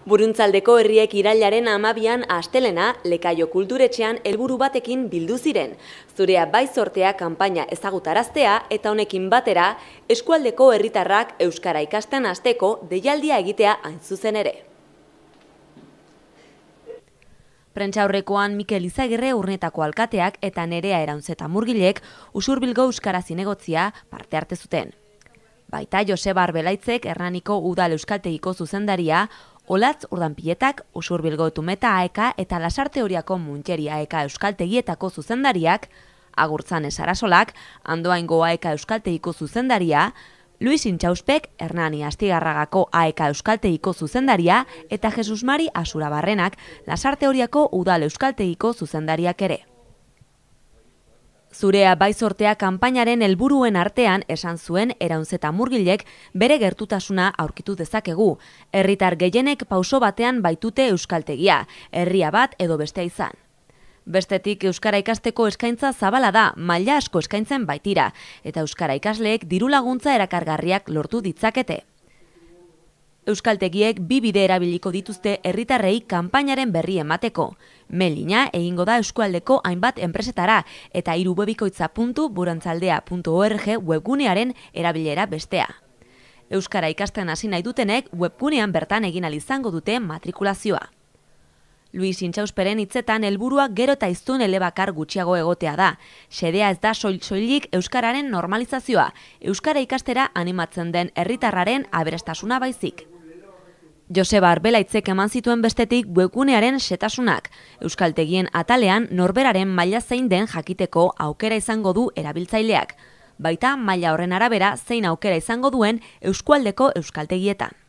Buruntzaldeko herriek irailaren 12an astelena Lekaio kulturetxean helburu batekin bildu ziren. Zurea bai sortea kanpaina ezagutaraztea eta honekin batera eskualdeko herritarrak euskara ikasten hasteko deialdia egitea hain zuzen ere. Prentsaurrekoan Mikel Izagirre Urnetako alkateak eta Nerea Eraunzeta Murgilek Usurbilgo euskara zinegotzia parte hartu zuten. Baita Joseba Arbelaitzek Hernaniko udal euskaltegiko zuzendaria, Olatz Urdanpiletak, Usurbilgo Tumeta AEK eta Lasarte Oriako Muntxeri AEK euskaltegietako zuzendariak, Agurtzane Sarasolak, Andoaingo AEK euskaltegiko zuzendaria, Luis Intxauspek, Hernani Astigarragako AEK euskaltegiko zuzendaria eta Jesus Mari Asurabarrenak, Lasarte Oriako udal euskaltegiko zuzendariak ere. Zurea bai sortea kanpainaren helburuen artean esan zuen Eraunzeta Murgilek bere gertutasuna aurkitu dezakegu. Herritar gehienek pauso batean baitute euskaltegia, herria bat edo bestea izan. Bestetik euskara ikasteko eskaintza zabala da, maila asko eskaintzen baitira, eta euskara ikasleek diru laguntza erakargarriak lortu ditzakete. Euskaltegiek bi bide erabiliko dituzte herritarrei kanpainaren berri emateko. Mailina egingo da eskualdeko hainbat enpresetara eta irubebikoitza.burantzaldea.org webgunearen erabilera bestea. Euskara ikasten hasi nahi dutenek webgunean bertan egin ahal izango dute matrikulazioa. Luis Intxausperen hitzetan helburua gero eta hiztun elebakar gutxiago egotea da. Xedea ez da soilik euskararen normalizazioa, euskara ikastera animatzen den herritarraren aberastasuna baizik. Joseba Arbelaitzek eman zituen bestetik webgunearen xetasunak. Euskaltegien atalean norberaren maila zein den jakiteko aukera izango du erabiltzaileak. Baita maila horren arabera zein aukera izango duen eskualdeko euskaltegietan.